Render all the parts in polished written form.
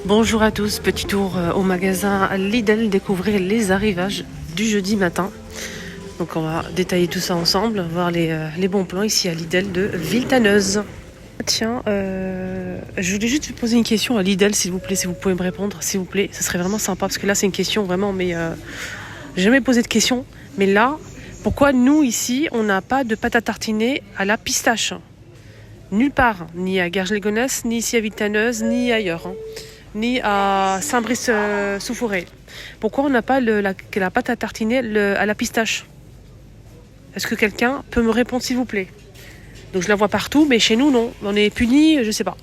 Bonjour à tous, petit tour au magasin Lidl, découvrir les arrivages du jeudi matin. Donc on va détailler tout ça ensemble, voir les bons plans ici à Lidl de Villetaneuse. Tiens, je voulais juste vous poser une question à Lidl, s'il vous plaît, si vous pouvez me répondre, s'il vous plaît, ça serait vraiment sympa, parce que là c'est une question vraiment, mais j'ai jamais posé de question. Mais là, pourquoi nous ici, on n'a pas de pâte à tartiner à la pistache? Nulle part, ni à Garges-les-Gonesse, ni ici à Villetaneuse, ni ailleurs. Ni à Saint-Brice-sous-Forêt. Pourquoi on n'a pas la pâte à tartiner à la pistache? Est-ce que quelqu'un peut me répondre, s'il vous plaît? Donc je la vois partout, mais chez nous, non. On est punis, je sais pas.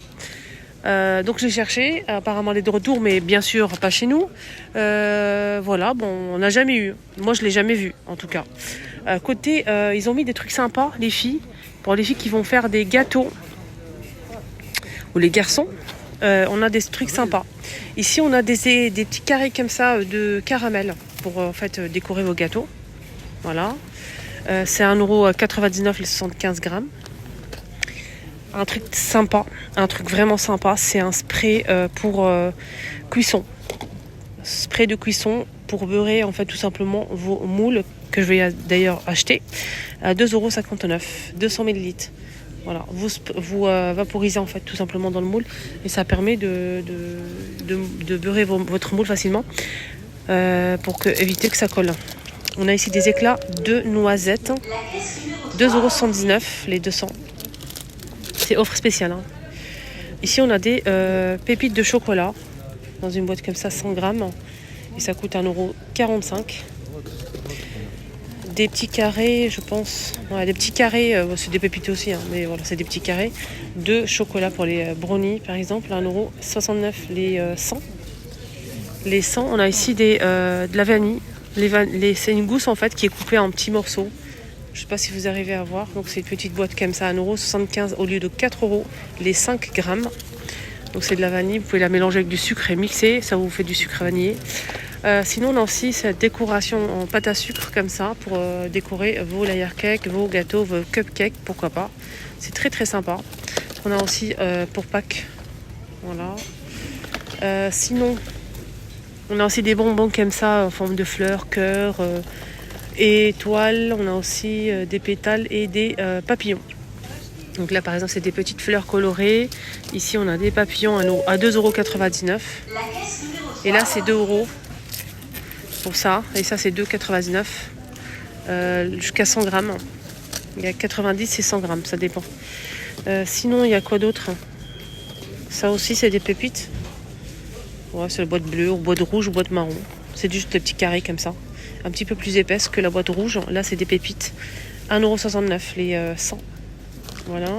Donc j'ai cherché, apparemment elle est de retour, mais bien sûr pas chez nous. Voilà, bon, on n'a jamais eu. Moi je l'ai jamais vu, en tout cas. Côté, ils ont mis des trucs sympas, les filles, pour les filles qui vont faire des gâteaux. Ou les garçons. On a des trucs sympas. Ici, on a des petits carrés comme ça de caramel pour en fait décorer vos gâteaux. Voilà. C'est 1,99€ les 75 grammes. Un truc sympa, un truc vraiment sympa, c'est un spray pour cuisson. Spray de cuisson pour beurrer en fait tout simplement vos moules que je vais d'ailleurs acheter à 2,59€, 200 ml. Voilà, vous vaporisez en fait tout simplement dans le moule et ça permet de beurrer votre moule facilement pour éviter que ça colle. On a ici des éclats de noisettes, 2,79€ les 200. C'est offre spéciale. Hein. Ici on a des pépites de chocolat dans une boîte comme ça, 100 grammes et ça coûte 1,45€. Des petits carrés, je pense. Ouais, des petits carrés, c'est des pépites aussi, hein, mais voilà, c'est des petits carrés de chocolat pour les brownies, par exemple, 1,69€ les 100. Les 100, on a ici de la vanille. C'est une gousse en fait qui est coupée en petits morceaux. Je ne sais pas si vous arrivez à voir. Donc c'est une petite boîte comme ça, 1,75€ au lieu de 4€ les 5 grammes. Donc c'est de la vanille, vous pouvez la mélanger avec du sucre et mixer, ça vous fait du sucre vanillé. Sinon on a aussi cette décoration en pâte à sucre comme ça pour décorer vos layer cakes, vos gâteaux, vos cupcakes, pourquoi pas. C'est très très sympa. On a aussi pour Pâques. Voilà. Sinon on a aussi des bonbons comme ça en forme de fleurs, cœur, étoiles. On a aussi des pétales et des papillons. Donc là par exemple c'est des petites fleurs colorées. Ici on a des papillons à 2,99€. Et là c'est 2€ pour ça. Et ça c'est 2,99€ jusqu'à 100 grammes. Il y a 90 et 100 grammes, ça dépend. Sinon il y a quoi d'autre? Ça aussi c'est des pépites. Ouais, c'est la boîte bleue, ou boîte rouge ou boîte marron. C'est juste des petits carrés comme ça. Un petit peu plus épaisse que la boîte rouge. Là c'est des pépites. 1,69€ les 100. Voilà.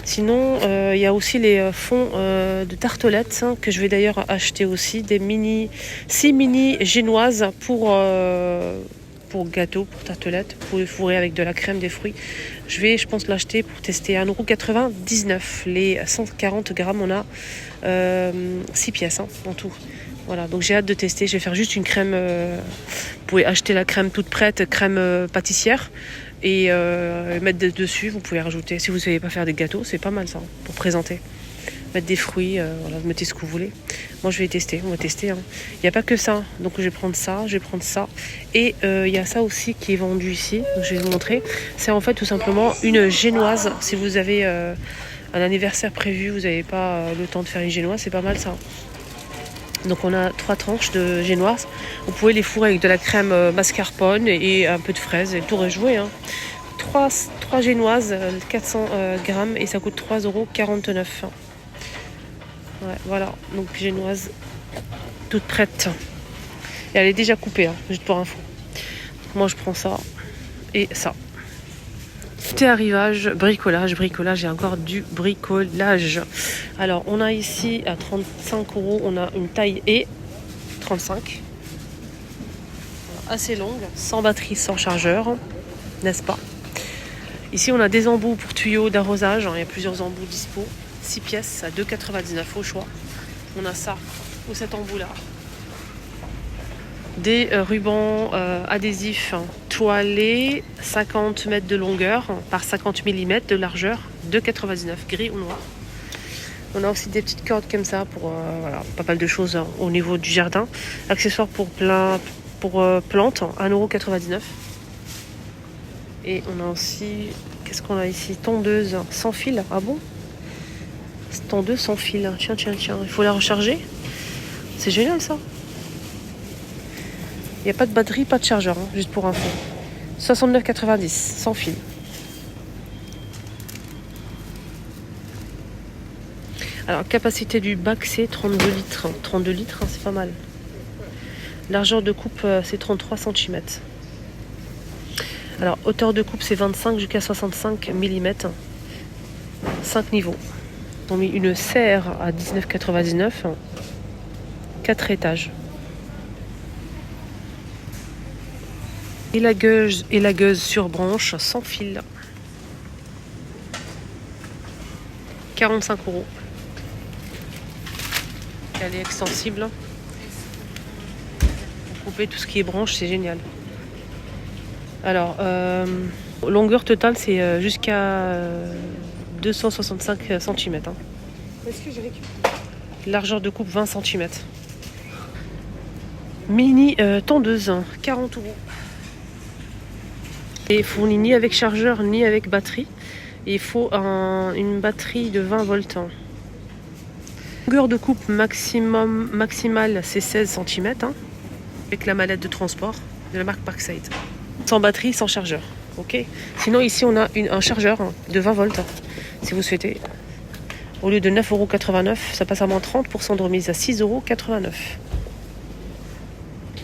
Sinon, il y a aussi les fonds de tartelettes que je vais d'ailleurs acheter aussi. Des 6 mini génoises pour gâteau, pour tartelettes. Vous pouvez fourrer avec de la crème, des fruits. Je pense, l'acheter pour tester 1,99€. Les 140 grammes, on a 6 pièces en tout. Voilà, donc j'ai hâte de tester. Je vais faire juste une crème. Vous pouvez acheter la crème toute prête, crème pâtissière. Et mettre dessus, vous pouvez rajouter, si vous ne savez pas faire des gâteaux, c'est pas mal ça, pour présenter. Mettre des fruits, voilà, vous mettez ce que vous voulez. Moi je vais tester, on va tester. Hein. Il n'y a pas que ça, donc je vais prendre ça, je vais prendre ça. Et il y a ça aussi qui est vendu ici, donc je vais vous montrer. C'est en fait tout simplement une génoise. Si vous avez un anniversaire prévu, vous n'avez pas le temps de faire une génoise, c'est pas mal ça. Donc on a 3 tranches de génoise. Vous pouvez les fourrer avec de la crème mascarpone et un peu de fraise et le tour est joué. Hein. 3 génoises, 400 grammes et ça coûte 3,49€. Ouais, voilà, donc génoise toute prête. Et elle est déjà coupée, hein, juste pour info. Donc moi je prends ça et ça. Petit arrivage, bricolage, il y a encore du bricolage. Alors on a ici à 35€, on a une taille E 35. Assez longue, sans batterie, sans chargeur, n'est-ce pas? Ici on a des embouts pour tuyaux d'arrosage, il y a plusieurs embouts dispo. 6 pièces à 2,99€ au choix. On a ça, ou cet embout là. Des rubans adhésifs toilés, 50 mètres de longueur par 50 mm de largeur, 2,99€, gris ou noir. On a aussi des petites cordes comme ça pour voilà, pas mal de choses hein, au niveau du jardin. Accessoires pour plantes, 1,99 €. Et on a aussi, qu'est-ce qu'on a ici? Tondeuse sans fil. Ah bon? Tondeuse sans fil. Tiens. Il faut la recharger. C'est génial ça. Il n'y a pas de batterie, pas de chargeur, hein, juste pour info. 69,90 sans fil. Alors, capacité du bac, c'est 32 litres. 32 litres, hein, c'est pas mal. Largeur de coupe, c'est 33 cm. Alors, hauteur de coupe, c'est 25 jusqu'à 65 mm. 5 niveaux. Ils ont mis une serre à 19,99. 4 étages. Élagueuse sur branche, sans fil. 45 €. Elle est extensible. Pour couper tout ce qui est branche, c'est génial. Alors, longueur totale, c'est jusqu'à 265 cm. Hein. Est-ce que je récupère? Largeur de coupe 20 cm. Mini tondeuse, 40 €. Et fourni ni avec chargeur ni avec batterie. Il faut une batterie de 20 volts. Longueur de coupe maximale, c'est 16 cm. Hein, avec la mallette de transport de la marque Parkside. Sans batterie, sans chargeur. Ok. Sinon, ici, on a un chargeur de 20 volts. Si vous souhaitez. Au lieu de 9,89 €, ça passe à moins 30% de remise à 6,89 €.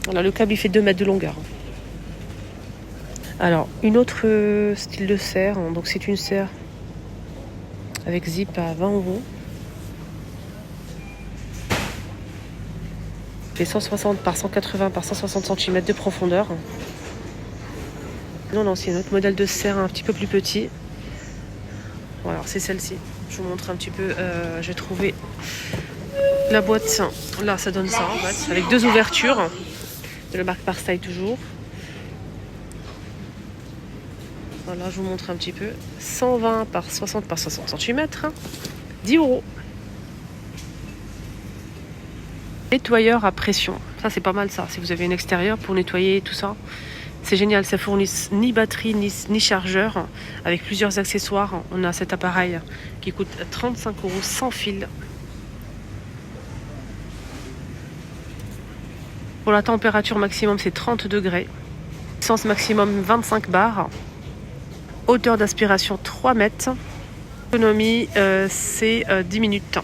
Voilà, le câble, il fait 2 mètres de longueur. Alors, une autre style de serre. Hein, donc, c'est une serre avec zip à 20 €. Fait 160 par 180 par 160 cm de profondeur. Non, non, c'est un autre modèle de serre un petit peu plus petit. Voilà, c'est celle-ci. Je vous montre un petit peu. J'ai trouvé la boîte. Là, ça donne ça, en fait, avec 2 ouvertures de la marque Parkside toujours. Voilà, je vous montre un petit peu. 120 par 60 par 60 cm. 10 €. Nettoyeur à pression. Ça, c'est pas mal ça. Si vous avez un extérieur pour nettoyer tout ça. C'est génial. Ça fournit ni batterie ni chargeur. Avec plusieurs accessoires. On a cet appareil qui coûte 35 € sans fil. Pour la température maximum, c'est 30 degrés. Puissance maximum 25 bars. Hauteur d'aspiration 3 mètres. Autonomie, c'est 10 minutes.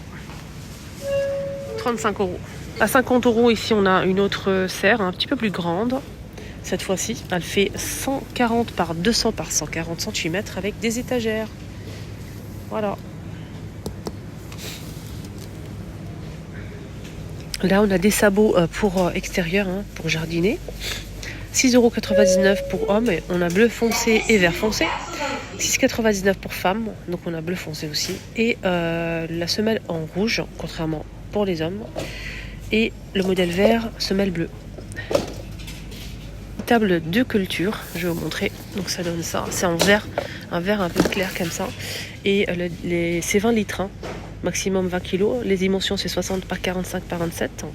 35 €. À 50 € ici, on a une autre serre un petit peu plus grande. Cette fois-ci, elle fait 140 par 200 par 140 cm avec des étagères. Voilà. Là, on a des sabots pour extérieur, hein, pour jardiner. 6,99 € pour hommes. On a bleu foncé et vert foncé. 6,99 € pour femmes. Donc on a bleu foncé aussi. Et la semelle en rouge, contrairement pour les hommes. Et le modèle vert, semelle bleue. Table de culture, je vais vous montrer. Donc ça donne ça. C'est en vert, un vert un peu clair comme ça. Et c'est 20 litres. Hein. Maximum 20 kg. Les dimensions, c'est 60 par 45 par 27.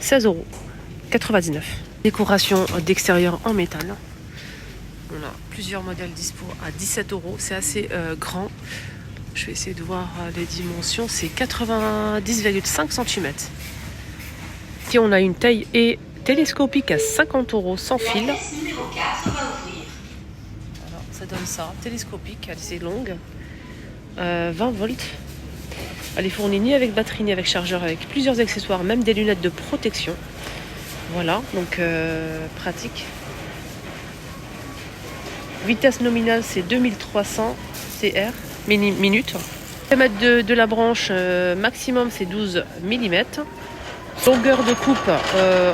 16,99 €. Décoration d'extérieur en métal. On a plusieurs modèles dispo à 17 €. C'est assez grand. Je vais essayer de voir les dimensions. C'est 90,5 cm. Ici, on a une taille et télescopique à 50 € sans fil. Alors, ça donne ça. Télescopique, elle est assez longue. 20 volts. Elle est fournie ni avec batterie ni avec chargeur, avec plusieurs accessoires, même des lunettes de protection. Voilà, donc pratique. Vitesse nominale, c'est 2300 CR minutes. Le diamètre de la branche maximum, c'est 12 mm. Longueur de coupe,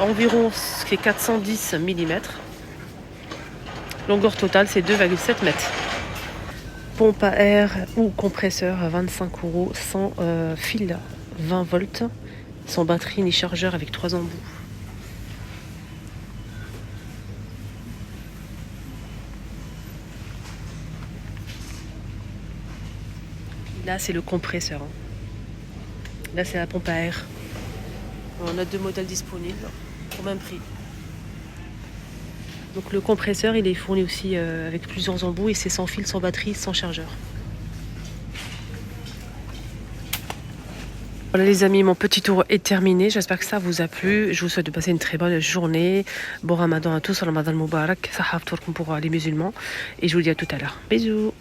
environ, c'est 410 mm. Longueur totale, c'est 2,7 mètres. Pompe à air ou compresseur à 25 € sans fil 20 volts, sans batterie ni chargeur avec 3 embouts. Là, c'est le compresseur. Là, c'est la pompe à air. On a 2 modèles disponibles au même prix. Donc le compresseur, il est fourni aussi avec plusieurs embouts et c'est sans fil, sans batterie, sans chargeur. Voilà les amis, mon petit tour est terminé. J'espère que ça vous a plu. Je vous souhaite de passer une très bonne journée. Bon ramadan à tous, ramadan Moubarak, sahaf pour les musulmans. Et je vous dis à tout à l'heure. Bisous.